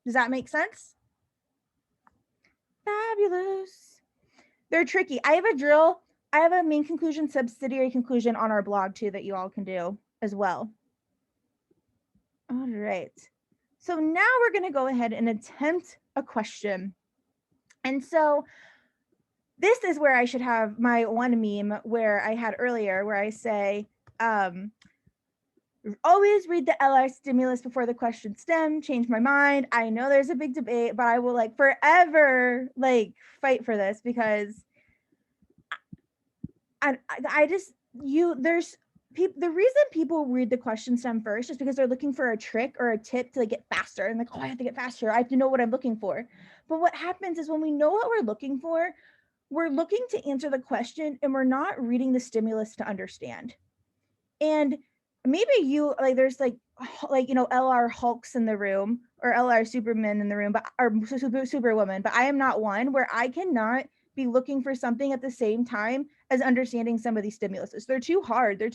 Does that make sense? Fabulous. They're tricky. I have a drill. I have a main conclusion, subsidiary conclusion on our blog too that you all can do as well. All right. So now we're going to go ahead and attempt a question. And so this is where I should have my one meme where I had earlier where I say, always read the LR stimulus before the question stem, change my mind. I know there's a big debate, but I will like forever like fight for this because I just, there's people, the reason people read the question stem first is because they're looking for a trick or a tip to like get faster and like, oh, I have to get faster. I have to know what I'm looking for. But what happens is when we know what we're looking for, we're looking to answer the question and we're not reading the stimulus to understand. And maybe you like there's like you know LR Hulks in the room or LR Superman in the room, but or Superwoman, but I am not one where I cannot be looking for something at the same time as understanding some of these stimuluses. They're too hard. They're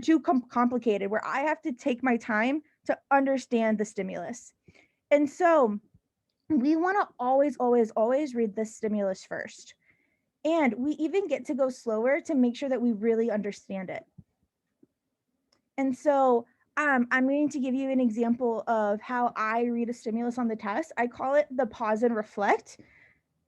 too complicated where I have to take my time to understand the stimulus. And so we want to always read the stimulus first. And we even get to go slower to make sure that we really understand it. And so I'm going to give you an example of how I read a stimulus on the test. I call it the pause and reflect.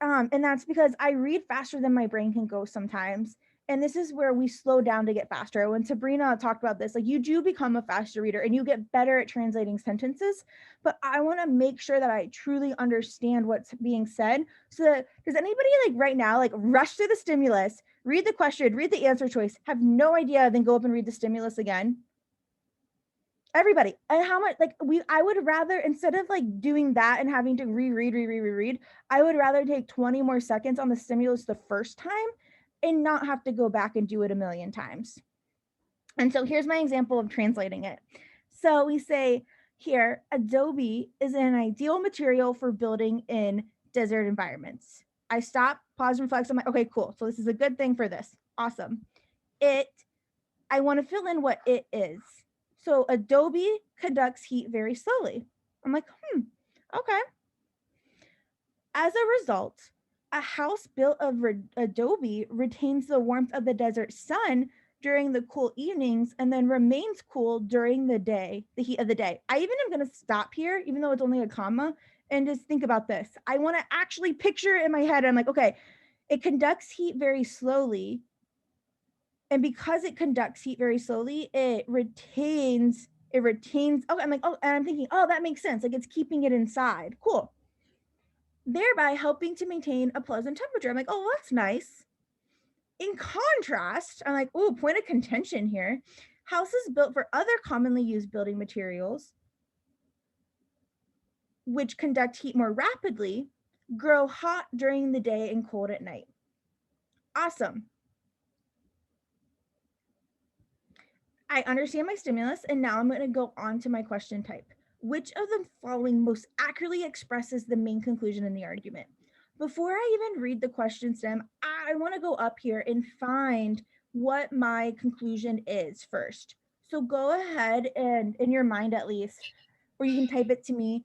And that's because I read faster than my brain can go sometimes. And this is where we slow down to get faster. When Sabrina talked about this, like you do become a faster reader and you get better at translating sentences. But I want to make sure that I truly understand what's being said. So that, does anybody like right now, like rush through the stimulus, read the question, read the answer choice, have no idea, then go up and read the stimulus again? Everybody. And how much like I would rather, instead of like doing that and having to reread, I would rather take 20 more seconds on the stimulus the first time and not have to go back and do it a million times. And so here's my example of translating it. So we say here, Adobe is an ideal material for building in desert environments. I stop, pause, and reflect. I'm like, okay, cool. So this is a good thing for this. Awesome. I want to fill in what it is. So Adobe conducts heat very slowly. I'm like, okay. As a result, a house built of Adobe retains the warmth of the desert sun during the cool evenings and then remains cool during the day, the heat of the day. I even am going to stop here, even though it's only a comma, and just think about this. I want to actually picture it in my head. I'm like, okay, it conducts heat very slowly. And because it conducts heat very slowly, it retains, okay, I'm like, oh, and I'm thinking, oh, that makes sense. Like it's keeping it inside. Cool. Thereby helping to maintain a pleasant temperature. I'm like, oh, well, that's nice. In contrast, I'm like, oh, point of contention here. Houses built for other commonly used building materials, which conduct heat more rapidly, grow hot during the day and cold at night. Awesome. I understand my stimulus, and now I'm going to go on to my question type. Which of the following most accurately expresses the main conclusion in the argument? Before I even read the question stem, I want to go up here and find what my conclusion is first. So go ahead and, in your mind at least, or you can type it to me.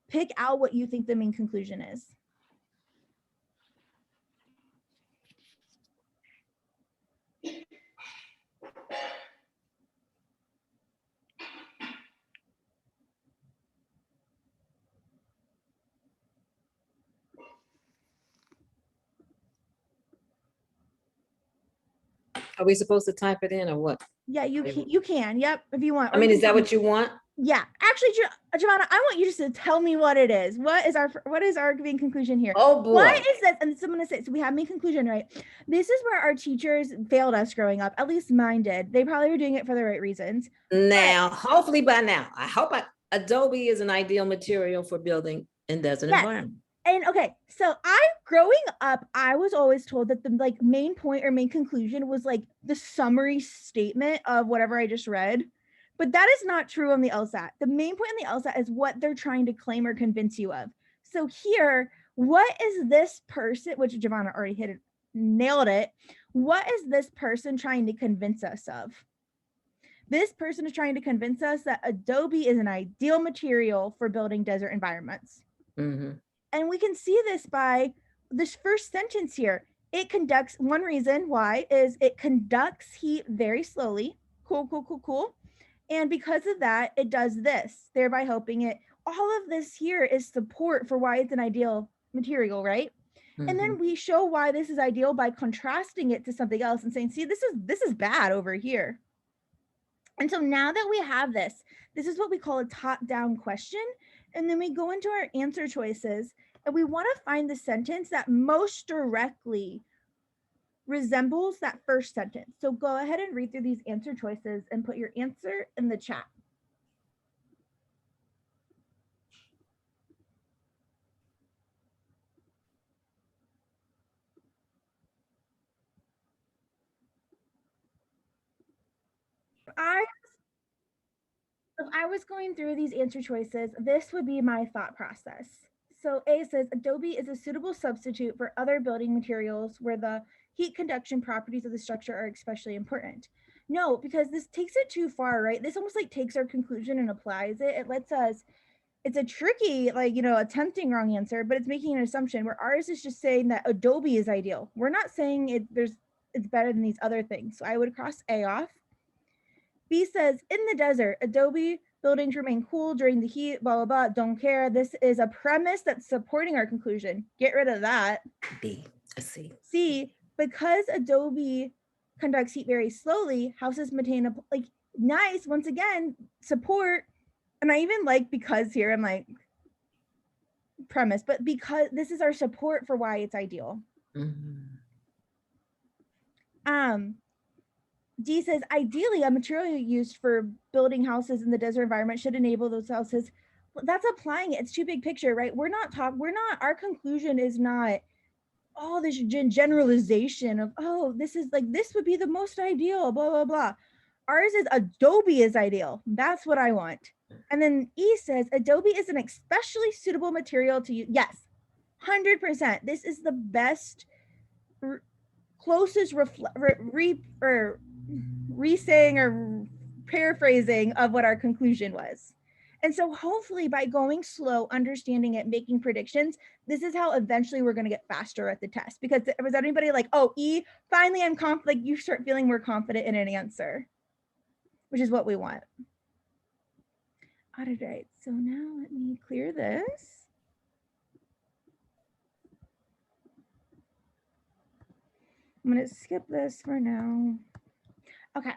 Pick out what you think the main conclusion is. Are we supposed to type it in or what? Yeah, you can. Yep, if you want. I mean, is that what you want? Yeah, actually, Giovanna, I want you just to tell me what it is. What is our main conclusion here? Oh boy. What is this? And I'm gonna say, so we have main conclusion, right? This is where our teachers failed us growing up. At least mine did. They probably were doing it for the right reasons. Now, hopefully by now, I hope Adobe is an ideal material for building in desert environment. And okay, so growing up, I was always told that the like main point or main conclusion was like the summary statement of whatever I just read. But that is not true on the Lsat. The main point in the Lsat is what they're trying to claim or convince you of. So here, what is this person, which Giovanna already nailed it. What is this person trying to convince us of? This person is trying to convince us that Adobe is an ideal material for building desert environments. Mm-hmm. And we can see this by this first sentence here. It conducts, one reason why is it conducts heat very slowly. Cool. And because of that, it does this, thereby helping it. All of this here is support for why it's an ideal material, right? Mm-hmm. And then we show why this is ideal by contrasting it to something else and saying, see, this is bad over here. And so now that we have this is what we call a top-down question. And then we go into our answer choices and we want to find the sentence that most directly resembles that first sentence. So go ahead and read through these answer choices and put your answer in the chat. If I was going through these answer choices, this would be my thought process. So A says, Adobe is a suitable substitute for other building materials where the heat conduction properties of the structure are especially important. No, because this takes it too far, right? This almost like takes our conclusion and applies it. It lets us, it's a tricky, like, a tempting wrong answer, but it's making an assumption where ours is just saying that Adobe is ideal. We're not saying it's better than these other things. So I would cross A off. B says, in the desert, Adobe buildings remain cool during the heat, blah, blah, blah, don't care. This is a premise that's supporting our conclusion. Get rid of that. B, a C. C, because Adobe conducts heat very slowly, houses maintain a, like, nice, once again, support. And I even like because here, I'm like, premise, but because this is our support for why it's ideal. Mm-hmm. D says, ideally, a material used for building houses in the desert environment should enable those houses. That's applying it. It's too big picture, right? Our conclusion is not, oh, this generalization of, oh, this would be the most ideal, blah, blah, blah. Ours is Adobe is ideal. That's what I want. And then E says, Adobe is an especially suitable material to use. Yes, 100%. This is the best, closest re-saying or paraphrasing of what our conclusion was. And so hopefully by going slow, understanding it, making predictions, this is how eventually we're going to get faster at the test. Because was anybody like, oh, E, finally I'm confident, like you start feeling more confident in an answer, which is what we want. All right, so now let me clear this. I'm going to skip this for now. Okay,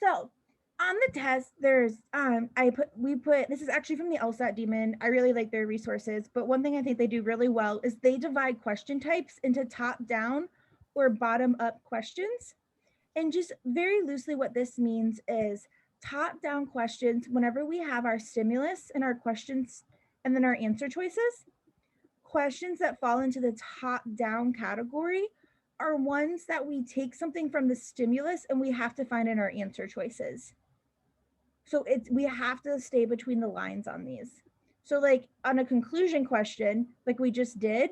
so on the test, there's this is actually from the Lsat Demon. I really like their resources, but one thing I think they do really well is they divide question types into top down or bottom up questions. And just very loosely what this means is top down questions, whenever we have our stimulus and our questions and then our answer choices, questions that fall into the top down category are ones that we take something from the stimulus and we have to find in our answer choices. So we have to stay between the lines on these. So like on a conclusion question, like we just did,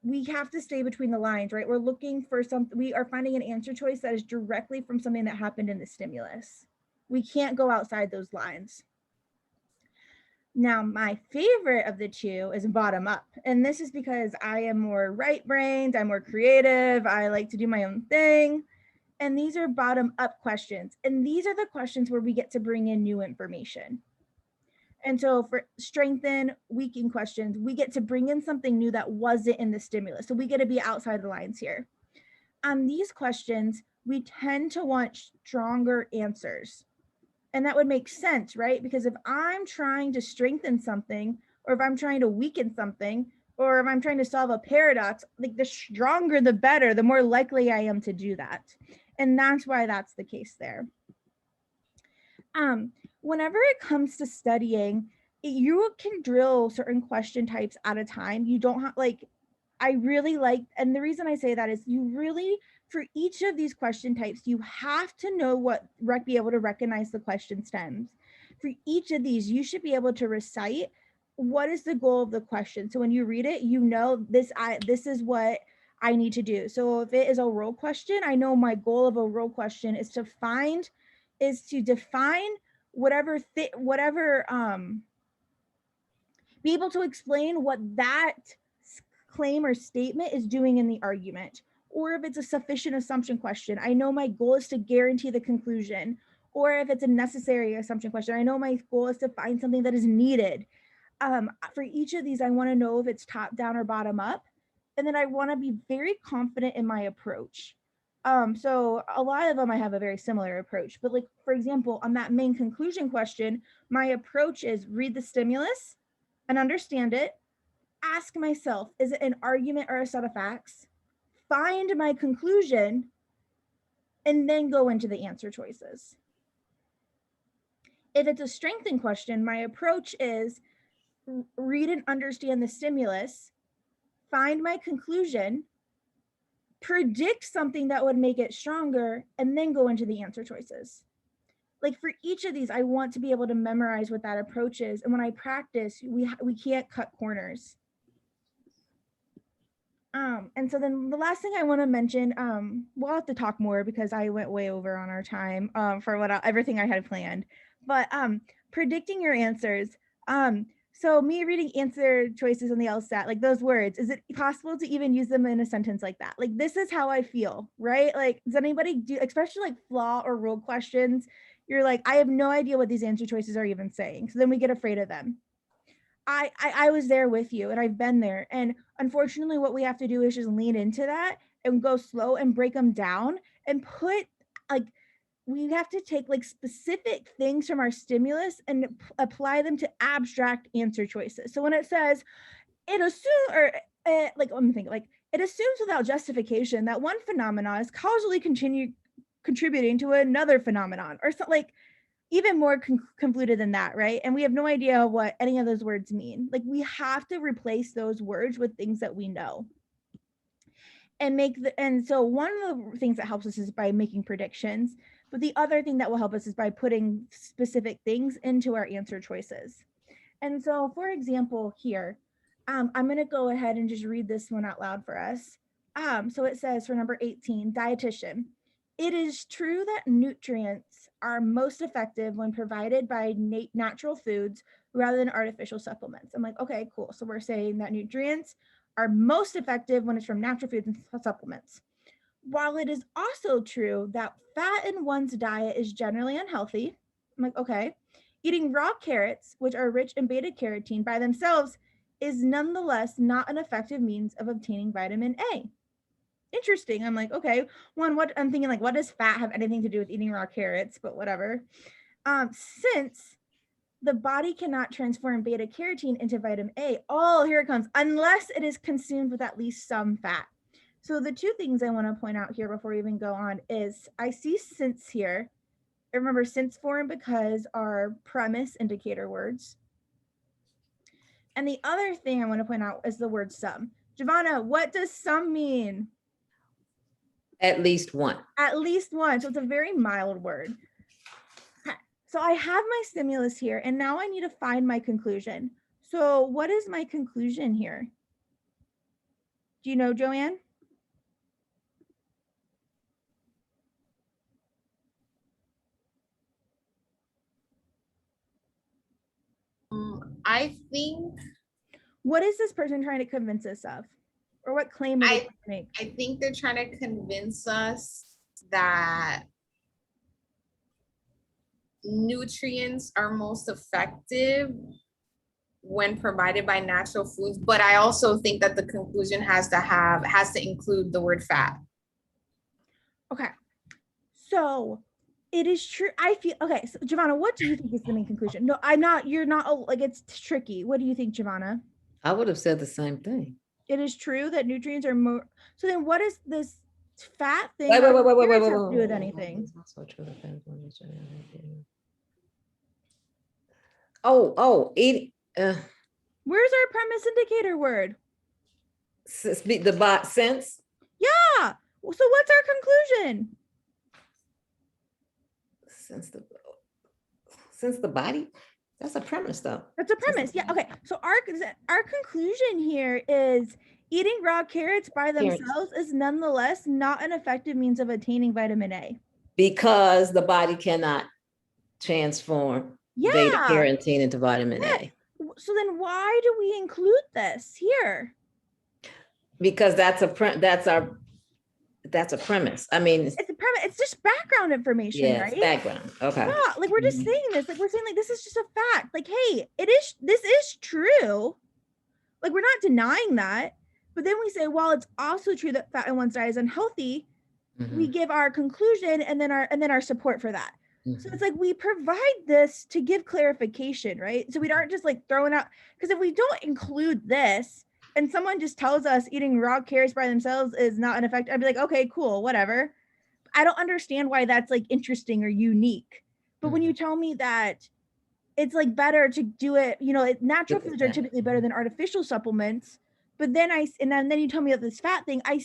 we have to stay between the lines, right? We're looking for we are finding an answer choice that is directly from something that happened in the stimulus. We can't go outside those lines. Now, my favorite of the two is bottom up. And this is because I am more right-brained, I'm more creative, I like to do my own thing. And these are bottom up questions. And these are the questions where we get to bring in new information. And so for strengthen, weaken questions, we get to bring in something new that wasn't in the stimulus. So we get to be outside the lines here. On these questions, we tend to want stronger answers. And that would make sense, right? Because if I'm trying to strengthen something, or if I'm trying to weaken something, or if I'm trying to solve a paradox, like the stronger, the better, the more likely I am to do that. And that's why that's the case there. Whenever it comes to studying, you can drill certain question types at a time. You don't have I really like, and the reason I say that is you really, for each of these question types, you have to know be able to recognize the question stems. For each of these, you should be able to recite what is the goal of the question. So when you read it, you know this is what I need to do. So if it is a role question, I know my goal of a role question is to define whatever be able to explain what that claim or statement is doing in the argument. Or if it's a sufficient assumption question, I know my goal is to guarantee the conclusion. Or if it's a necessary assumption question, I know my goal is to find something that is needed. For each of these, I want to know if it's top down or bottom up. And then I want to be very confident in my approach. So a lot of them I have a very similar approach, but like, for example, on that main conclusion question, my approach is read the stimulus and understand it, ask myself, is it an argument or a set of facts? Find my conclusion, and then go into the answer choices. If it's a strengthen question, my approach is read and understand the stimulus, find my conclusion, predict something that would make it stronger, and then go into the answer choices. Like for each of these, I want to be able to memorize what that approach is. And when I practice, we can't cut corners. And so then the last thing I want to mention, we'll have to talk more because I went way over on our time for everything I had planned. But predicting your answers. So me reading answer choices on the Lsat, like those words, is it possible to even use them in a sentence like that? Like this is how I feel, right? Like does anybody do, especially like flaw or rule questions? You're like, I have no idea what these answer choices are even saying. So then we get afraid of them. I was there with you and I've been there. And unfortunately, what we have to do is just lean into that and go slow and break them down and put like, we have to take like specific things from our stimulus and apply them to abstract answer choices. So when it says it assumes, or like, let me think, like it assumes without justification that one phenomenon is causally contributing to another phenomenon, or so, like even more convoluted than that, right? And we have no idea what any of those words mean. Like we have to replace those words with things that we know. And so one of the things that helps us is by making predictions, but the other thing that will help us is by putting specific things into our answer choices. And so for example, here, I'm gonna go ahead and just read this one out loud for us. So it says for number 18, dietitian. It is true that nutrients are most effective when provided by natural foods rather than artificial supplements. I'm like, okay, cool. So we're saying that nutrients are most effective when it's from natural foods and supplements. While it is also true that fat in one's diet is generally unhealthy, I'm like, okay, eating raw carrots, which are rich in beta carotene by themselves, is nonetheless not an effective means of obtaining vitamin A. Interesting. I'm like, okay, what I'm thinking, like, what does fat have anything to do with eating raw carrots? But whatever. Since the body cannot transform beta carotene into vitamin A, oh, here it comes, unless it is consumed with at least some fat. So the two things I want to point out here before we even go on is I see since here. I remember since form because our premise indicator words. And the other thing I want to point out is the word some. Giovanna, what does some mean? At least one. At least one. So it's a very mild word. So I have my stimulus here, and now I need to find my conclusion. So what is my conclusion here? Do you know, Joanne? I think. What is this person trying to convince us of? Or what claim are they trying to make? I think they're trying to convince us that nutrients are most effective when provided by natural foods, but I also think that the conclusion has to include the word fat. Okay. So it is true. I feel okay. So Giovanna, what do you think is the main conclusion? No, I'm not. You're not. Oh, like it's tricky. What do you think, Giovanna? I would have said the same thing. It is true that nutrients are more. So then, what is this fat thing? Wait, have to do with anything? It's also true. Oh, eating. Where's our premise indicator word? The bot sense. Yeah. So what's our conclusion? Since the body. That's a premise, though. That's a premise. Yeah. Okay. So our conclusion here is eating raw carrots by themselves is nonetheless not an effective means of attaining vitamin A. Because the body cannot transform beta carotene into vitamin A. So then why do we include this here? Because that's a premise. I mean, it's a premise. It's just background information, right? Background. Okay. Yeah, like we're just saying this. Like we're saying, like this is just a fact. Like, hey, this is true. Like we're not denying that. But then we say, well, it's also true that fat in one's diet is unhealthy. We give our conclusion and then our support for that. So it's like we provide this to give clarification, right? So we aren't just like throwing out, because if we don't include this and someone just tells us eating raw carrots by themselves is not an effect, I'd be like, okay, cool, whatever. I don't understand why that's like interesting or unique. But when you tell me that it's like better to do it, you know, natural foods are typically better than artificial supplements. But then then you tell me about this fat thing. I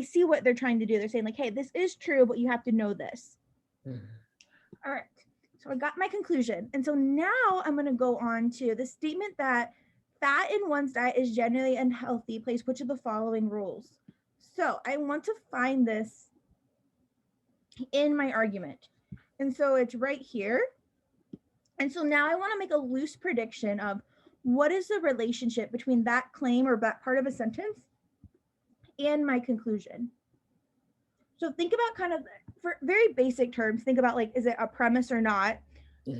see what they're trying to do. They're saying like, hey, this is true, but you have to know this. All right. So I got my conclusion. And so now I'm going to go on to the statement that fat in one's diet is generally unhealthy plays which of the following rules. So I want to find this in my argument. And so it's right here. And so now I want to make a loose prediction of what is the relationship between that claim or that part of a sentence and my conclusion. So think about kind of, for very basic terms, think about like, is it a premise or not?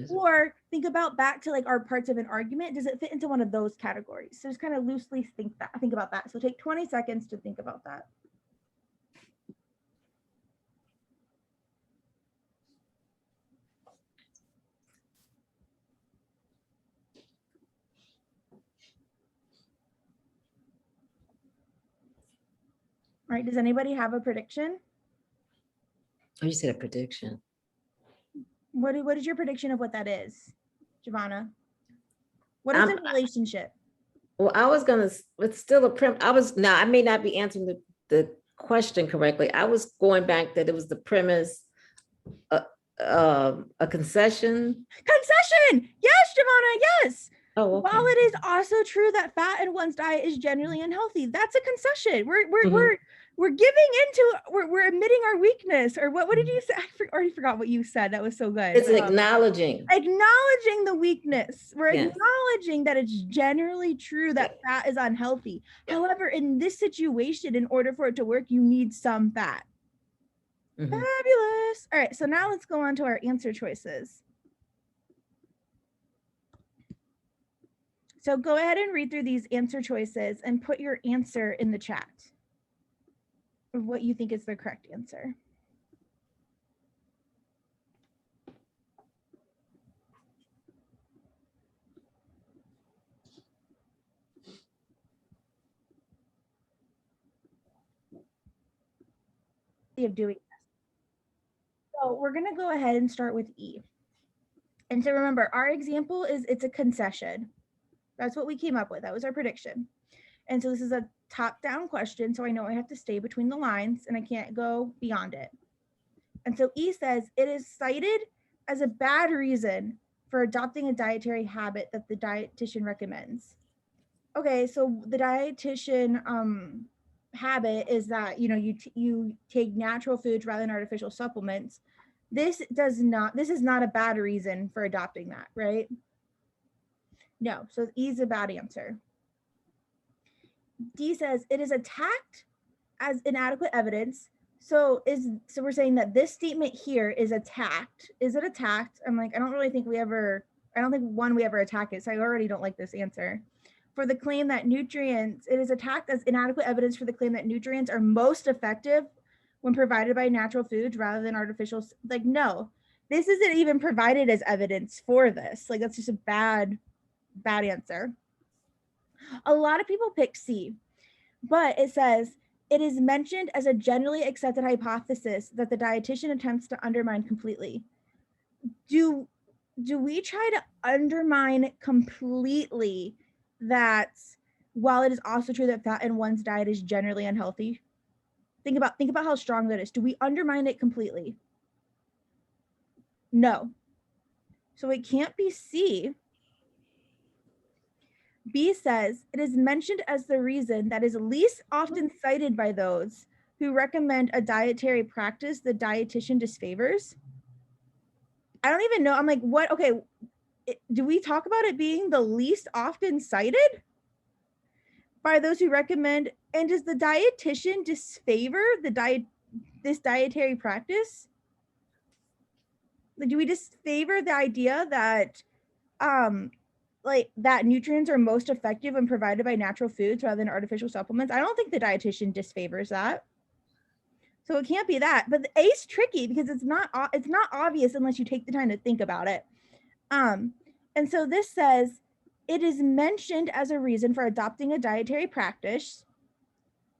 Or think about back to like our parts of an argument. Does it fit into one of those categories? So just kind of loosely think about that. So take 20 seconds to think about that. All right, does anybody have a prediction? Oh, you said a prediction. What is your prediction of what that is, Giovanna? What is the relationship? Well, I was gonna, it's still a premise. I may not be answering the question correctly. I was going back that it was the premise, a concession. Concession! Yes, Giovanna, yes. Oh, okay. While it is also true that fat in one's diet is generally unhealthy, that's a concession. We're giving into, we're admitting our weakness. Or what did you say? I already forgot what you said. That was so good. It's acknowledging the weakness. We're acknowledging that it's generally true that fat is unhealthy. However, in this situation, in order for it to work, you need some fat. Fabulous. All right, so now let's go on to our answer choices. So go ahead and read through these answer choices and put your answer in the chat of what you think is the correct answer. Of doing this. So we're going to go ahead and start with E. And so remember, our example is it's a concession. That's what we came up with. That was our prediction. And so this is a top-down question, so I know I have to stay between the lines and I can't go beyond it. And so E says, it is cited as a bad reason for adopting a dietary habit that the dietitian recommends. Okay, so the dietitian habit is that, you know, you take natural foods rather than artificial supplements. This is not a bad reason for adopting that, right? No, so E is a bad answer. D says it is attacked as inadequate evidence. So we're saying that this statement here is attacked. Is it attacked? I'm like, I don't think we ever attack it. So I already don't like this answer. For the claim that nutrients, it is attacked as inadequate evidence for the claim that nutrients are most effective when provided by natural foods rather than artificial. Like, no, this isn't even provided as evidence for this. Like, that's just a bad answer. A lot of people pick C, but it says it is mentioned as a generally accepted hypothesis that the dietitian attempts to undermine completely. Do we try to undermine completely that while it is also true that fat in one's diet is generally unhealthy? Think about how strong that is. Do we undermine it completely? No. So it can't be C. B says it is mentioned as the reason that is least often cited by those who recommend a dietary practice the dietitian disfavors. I don't even know. I'm like, what? Okay, do we talk about it being the least often cited by those who recommend? And does the dietitian disfavor this dietary practice? Like, do we disfavor the idea that like that nutrients are most effective when provided by natural foods rather than artificial supplements? I don't think the dietitian disfavors that. So it can't be that. But the A's tricky because it's not obvious unless you take the time to think about it. And so this says it is mentioned as a reason for adopting a dietary practice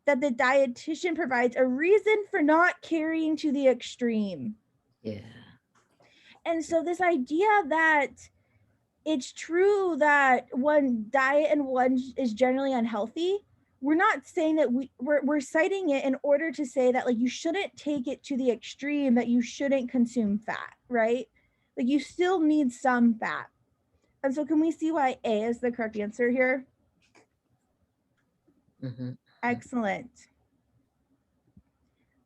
that the dietitian provides a reason for not carrying to the extreme. Yeah. And so this idea that it's true that one diet and one is generally unhealthy, we're not saying that we're citing it in order to say that like you shouldn't take it to the extreme, that you shouldn't consume fat, right? Like you still need some fat. And so can we see why A is the correct answer here? Mm-hmm. Excellent.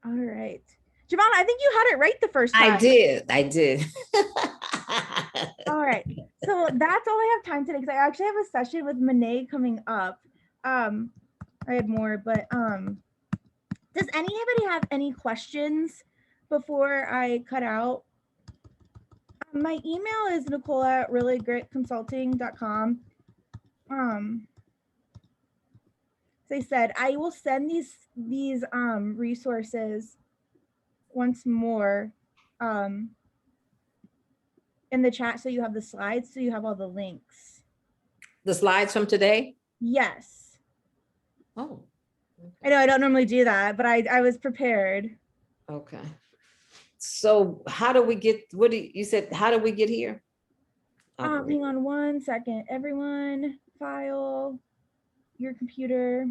All right. Javon, I think you had it right the first time. I did. All right. So that's all I have time today because I actually have a session with Monet coming up. I had more, but does anybody have any questions before I cut out? My email is Nicole@reallyGreatConsulting.com. As I said, I will send these resources once more in the chat, so you have the slides, so you have all the links. The slides from today? Yes. Oh. Okay. I know I don't normally do that, but I was prepared. Okay. So how do we get, you said, how do we get here? Hang on one second. Everyone, file, your computer.